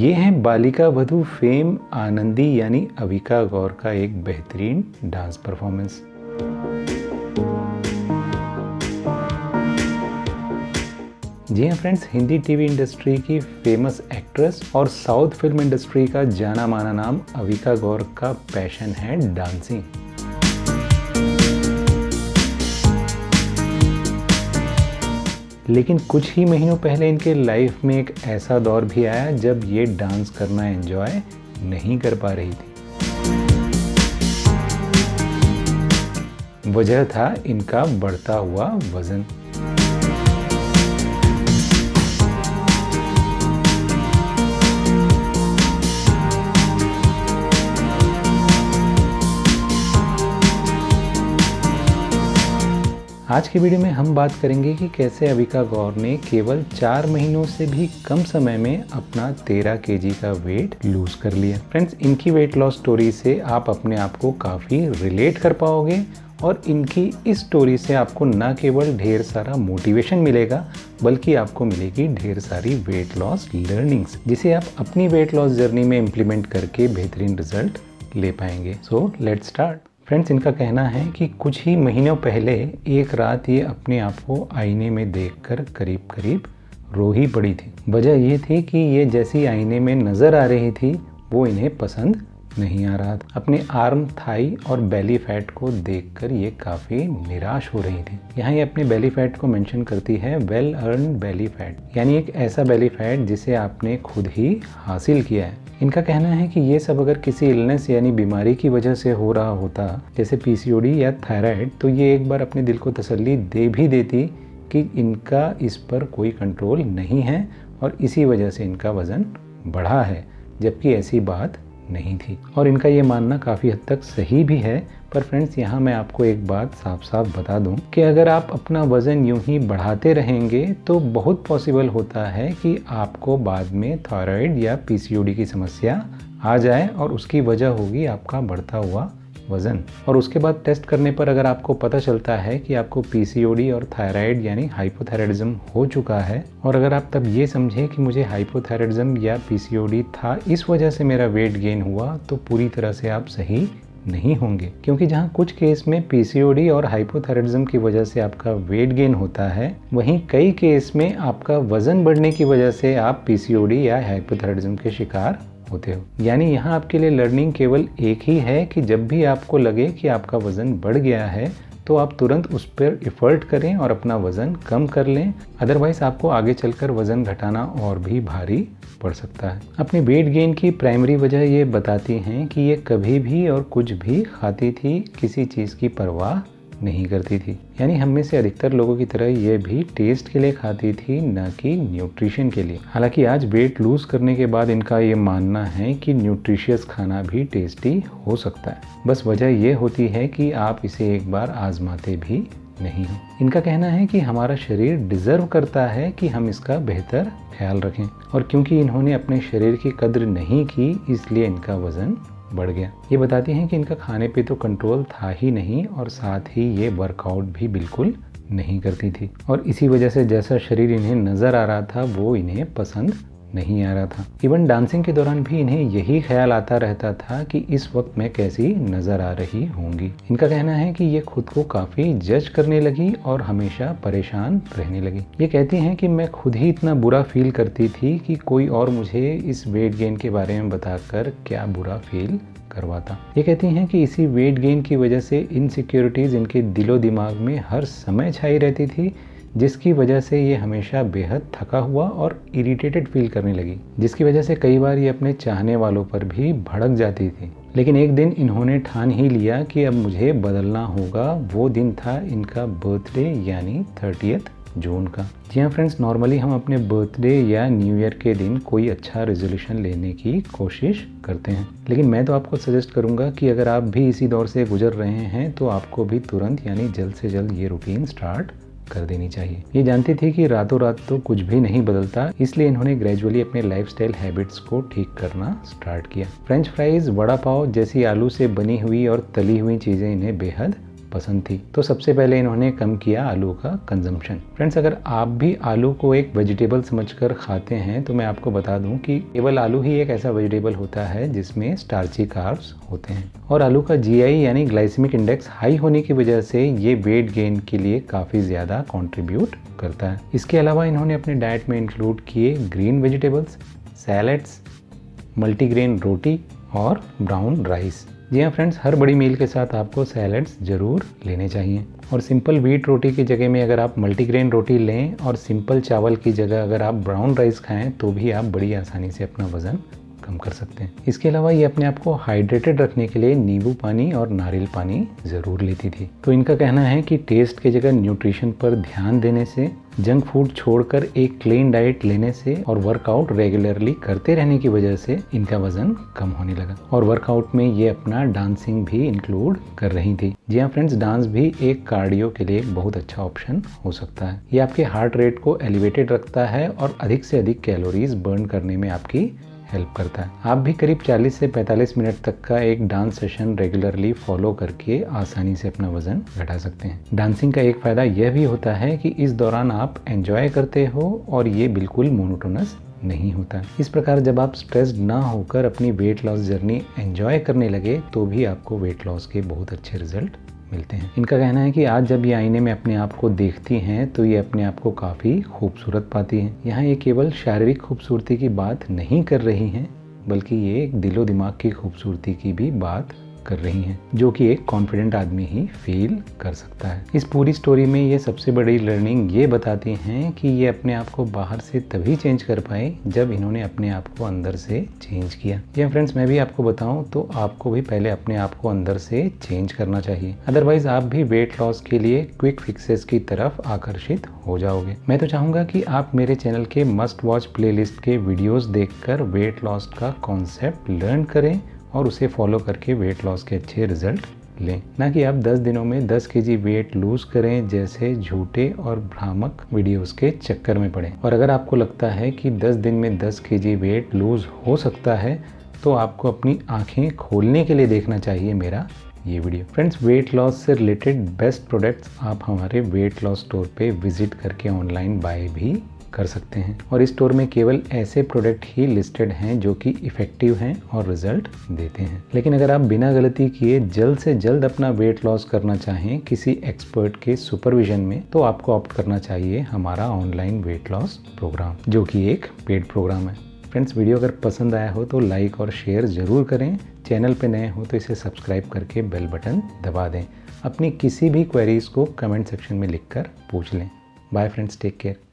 ये हैं बालिका वधू फेम आनंदी यानी अविका गौर का एक बेहतरीन डांस परफॉर्मेंस। जी हाँ फ्रेंड्स, हिंदी टीवी इंडस्ट्री की फेमस एक्ट्रेस और साउथ फिल्म इंडस्ट्री का जाना माना नाम अविका गौर का पैशन है डांसिंग। लेकिन कुछ ही महीनों पहले इनके लाइफ में एक ऐसा दौर भी आया जब ये डांस करना एंजॉय नहीं कर पा रही थी। वजह था इनका बढ़ता हुआ वजन। आज की वीडियो में हम बात करेंगे कि कैसे अविका गौर ने केवल 4 महीनों से भी कम समय में अपना 13 kg का वेट लूज कर लिया। फ्रेंड्स, इनकी वेट लॉस स्टोरी से आप अपने आप को काफ़ी रिलेट कर पाओगे और इनकी इस स्टोरी से आपको न केवल ढेर सारा मोटिवेशन मिलेगा बल्कि आपको मिलेगी ढेर सारी वेट लॉस लर्निंग्स, जिसे आप अपनी वेट लॉस जर्नी में इम्प्लीमेंट करके बेहतरीन रिजल्ट ले पाएंगे। So let's start. फ्रेंड्स, इनका कहना है कि कुछ ही महीनों पहले एक रात ये अपने आप को आईने में देखकर करीब करीब रो ही पड़ी थी। वजह ये थी कि ये जैसी आईने में नज़र आ रही थी वो इन्हें पसंद नहीं आ रहा था। अपने आर्म, थाई और बेली फैट को देखकर ये काफ़ी निराश हो रही थी। यहाँ ये अपने बेली फैट को मेंशन करती है वेल अर्न्ड बेली फैट, यानी एक ऐसा बेली फैट जिसे आपने खुद ही हासिल किया है। इनका कहना है कि ये सब अगर किसी इलनेस यानी बीमारी की वजह से हो रहा होता, जैसे पीसीओडी या थायराइड, तो ये एक बार अपने दिल को तसल्ली दे भी देती कि इनका इस पर कोई कंट्रोल नहीं है और इसी वजह से इनका वज़न बढ़ा है, जबकि ऐसी बात नहीं थी। और इनका ये मानना काफ़ी हद तक सही भी है। पर फ्रेंड्स, यहाँ मैं आपको एक बात साफ साफ बता दूं कि अगर आप अपना वज़न यूं ही बढ़ाते रहेंगे तो बहुत पॉसिबल होता है कि आपको बाद में थायराइड या पीसीओडी की समस्या आ जाए और उसकी वजह होगी आपका बढ़ता हुआ वज़न। और उसके बाद टेस्ट करने पर अगर आपको पता चलता है कि आपको पीसीओडी और थायराइड यानी हाइपोथायराइडिज्म हो चुका है, और अगर आप तब ये समझें कि मुझे हाइपोथायराइडिज्म या पीसीओडी था, इस वजह से मेरा वेट गेन हुआ, तो पूरी तरह से आप सही नहीं होंगे। क्योंकि जहाँ कुछ केस में पीसीओडी और हाइपोथायराइडिज्म की वजह से आपका वेट गेन होता है, वहीं कई केस में आपका वज़न बढ़ने की वजह से आप पीसीओडी या हाइपोथायराइडिज्म के शिकार होते हो। यानी यहाँ आपके लिए लर्निंग केवल एक ही है कि जब भी आपको लगे कि आपका वज़न बढ़ गया है तो आप तुरंत उस पर एफर्ट करें और अपना वज़न कम कर लें। अदरवाइज़ आपको आगे चलकर वज़न घटाना और भी भारी पड़ सकता है। अपनी वेट गेन की प्राइमरी वजह ये बताती हैं कि ये कभी भी और कुछ भी खाती थी, किसी चीज़ की परवाह नहीं करती थी। यानी हम में से अधिकतर लोगों की तरह ये भी टेस्ट के लिए खाती थी, न कि न्यूट्रिशन के लिए। हालांकि आज वेट लूज करने के बाद इनका ये मानना है कि न्यूट्रिशियस खाना भी टेस्टी हो सकता है, बस वजह ये होती है कि आप इसे एक बार आजमाते भी नहीं हो। इनका कहना है कि हमारा शरीर डिजर्व करता है कि हम इसका बेहतर ख्याल रखें, और क्योंकि इन्होंने अपने शरीर की कद्र नहीं की इसलिए इनका वज़न बढ़ गया। ये बताती हैं कि इनका खाने पे तो कंट्रोल था ही नहीं और साथ ही ये वर्कआउट भी बिल्कुल नहीं करती थी, और इसी वजह से जैसा शरीर इन्हें नज़र आ रहा था वो इन्हें पसंद नहीं आ रहा था। इवन डांसिंग के दौरान भी इन्हें यही ख्याल आता रहता था कि इस वक्त मैं कैसी नज़र आ रही होंगी। इनका कहना है कि ये खुद को काफ़ी जज करने लगी और हमेशा परेशान रहने लगी। ये कहती हैं कि मैं खुद ही इतना बुरा फील करती थी कि कोई और मुझे इस वेट गेन के बारे में बताकर क्या बुरा फील करवाता। ये कहती हैं कि इसी वेट गेन की वजह से इनसिक्योरिटीज़ इनके दिलो दिमाग में हर समय छाई रहती थी, जिसकी वजह से ये हमेशा बेहद थका हुआ और इरिटेटेड फील करने लगी, जिसकी वजह से कई बार ये अपने चाहने वालों पर भी भड़क जाती थी। लेकिन एक दिन इन्होंने ठान ही लिया कि अब मुझे बदलना होगा। वो दिन था इनका बर्थडे यानी 30 जून का। जी हाँ फ्रेंड्स, नॉर्मली हम अपने बर्थडे या न्यू ईयर के दिन कोई अच्छा रेजोल्यूशन लेने की कोशिश करते हैं, लेकिन मैं तो आपको सजेस्ट करूंगा कि अगर आप भी इसी दौर से गुजर रहे हैं तो आपको भी तुरंत यानी जल्द से जल्द ये रूटीन स्टार्ट कर देनी चाहिए। ये जानती थी कि रातों रात तो कुछ भी नहीं बदलता, इसलिए इन्होंने ग्रेजुअली अपने लाइफस्टाइल हैबिट्स को ठीक करना स्टार्ट किया। फ्रेंच फ्राइज, वड़ा पाव जैसी आलू से बनी हुई और तली हुई चीज़ें इन्हें बेहद पसंद थी। तो सबसे पहले इन्होंने कम किया आलू का कंजम्पशन। फ्रेंड्स, अगर आप भी आलू को एक वेजिटेबल समझकर खाते हैं तो मैं आपको बता दूं कि केवल आलू ही एक ऐसा वेजिटेबल होता है जिसमें स्टार्ची कार्ब्स होते हैं, और आलू का जीआई यानी ग्लाइसेमिक इंडेक्स हाई होने की वजह से ये वेट गेन के लिए काफ़ी ज़्यादा कंट्रीब्यूट करता है। इसके अलावा इन्होंने अपने डाइट में इंक्लूड किए ग्रीन वेजिटेबल्स, सैलड्स, मल्टीग्रेन रोटी और ब्राउन राइस। जी हाँ फ्रेंड्स, हर बड़ी मील के साथ आपको सैलड्स ज़रूर लेने चाहिए, और सिंपल व्हीट रोटी की जगह में अगर आप मल्टीग्रेन रोटी लें और सिंपल चावल की जगह अगर आप ब्राउन राइस खाएं तो भी आप बड़ी आसानी से अपना वज़न कम कर सकते हैं। इसके अलावा ये अपने आप को हाइड्रेटेड रखने के लिए नींबू पानी और नारियल पानी ज़रूर लेती थी। तो इनका कहना है कि टेस्ट की जगह न्यूट्रिशन पर ध्यान देने से, जंक फूड छोड़कर एक क्लीन डाइट लेने से और वर्कआउट रेगुलरली करते रहने की वजह से इनका वजन कम होने लगा। और वर्कआउट में ये अपना डांसिंग भी इंक्लूड कर रही थी। जी हाँ फ्रेंड्स, डांस भी एक कार्डियो के लिए एक बहुत अच्छा ऑप्शन हो सकता है। ये आपके हार्ट रेट को एलिवेटेड रखता है और अधिक से अधिक कैलोरीज बर्न करने में आपकी हेल्प करता है। आप भी करीब 40 से 45 मिनट तक का एक डांस सेशन रेगुलरली फॉलो करके आसानी से अपना वजन घटा सकते हैं। डांसिंग का एक फ़ायदा यह भी होता है कि इस दौरान आप एंजॉय करते हो और ये बिल्कुल मोनोटोनस नहीं होता। इस प्रकार जब आप स्ट्रेस्ड ना होकर अपनी वेट लॉस जर्नी एंजॉय करने लगे तो भी आपको वेट लॉस के बहुत अच्छे रिजल्ट मिलते हैं। इनका कहना है कि आज जब ये आईने में अपने आप को देखती हैं तो ये अपने आप को काफ़ी खूबसूरत पाती हैं। यहाँ ये केवल शारीरिक खूबसूरती की बात नहीं कर रही हैं, बल्कि ये एक दिलो दिमाग की खूबसूरती की भी बात कर रही हैं, जो कि एक कॉन्फिडेंट आदमी ही फील कर सकता है। इस पूरी स्टोरी में ये सबसे बड़ी लर्निंग ये बताती हैं कि ये अपने आप को बाहर से तभी चेंज कर पाए जब इन्होंने अपने आप को अंदर से चेंज किया। या फ्रेंड्स, मैं भी आपको बताऊं तो आपको भी पहले अपने आप को अंदर से चेंज करना चाहिए, अदरवाइज आप भी वेट लॉस के लिए क्विक फिक्सेस की तरफ आकर्षित हो जाओगे। मैं तो चाहूँगा कि आप मेरे चैनल के मस्ट वॉच प्लेलिस्ट के वीडियोज़ देखकर वेट लॉस का कॉन्सेप्ट लर्न करें और उसे फॉलो करके वेट लॉस के अच्छे रिजल्ट लें, ना कि आप 10 दिनों में 10 केजी वेट लूज करें जैसे झूठे और भ्रामक वीडियोस के चक्कर में पड़ें। और अगर आपको लगता है कि 10 दिन में 10 केजी वेट लूज हो सकता है तो आपको अपनी आंखें खोलने के लिए देखना चाहिए मेरा ये वीडियो। फ्रेंड्स, वेट लॉस से रिलेटेड बेस्ट प्रोडक्ट्स आप हमारे वेट लॉस स्टोर पे विजिट करके ऑनलाइन बाय भी कर सकते हैं, और इस स्टोर में केवल ऐसे प्रोडक्ट ही लिस्टेड हैं जो कि इफ़ेक्टिव हैं और रिजल्ट देते हैं। लेकिन अगर आप बिना गलती किए जल्द से जल्द अपना वेट लॉस करना चाहें किसी एक्सपर्ट के सुपरविजन में, तो आपको ऑप्ट करना चाहिए हमारा ऑनलाइन वेट लॉस प्रोग्राम, जो कि एक पेड प्रोग्राम है। फ्रेंड्स, वीडियो अगर पसंद आया हो तो लाइक और शेयर ज़रूर करें। चैनल पे नए हो तो इसे सब्सक्राइब करके बेल बटन दबा दें। अपनी किसी भी क्वेरीज़ को कमेंट सेक्शन में लिखकर पूछ लें। Bye friends, take care.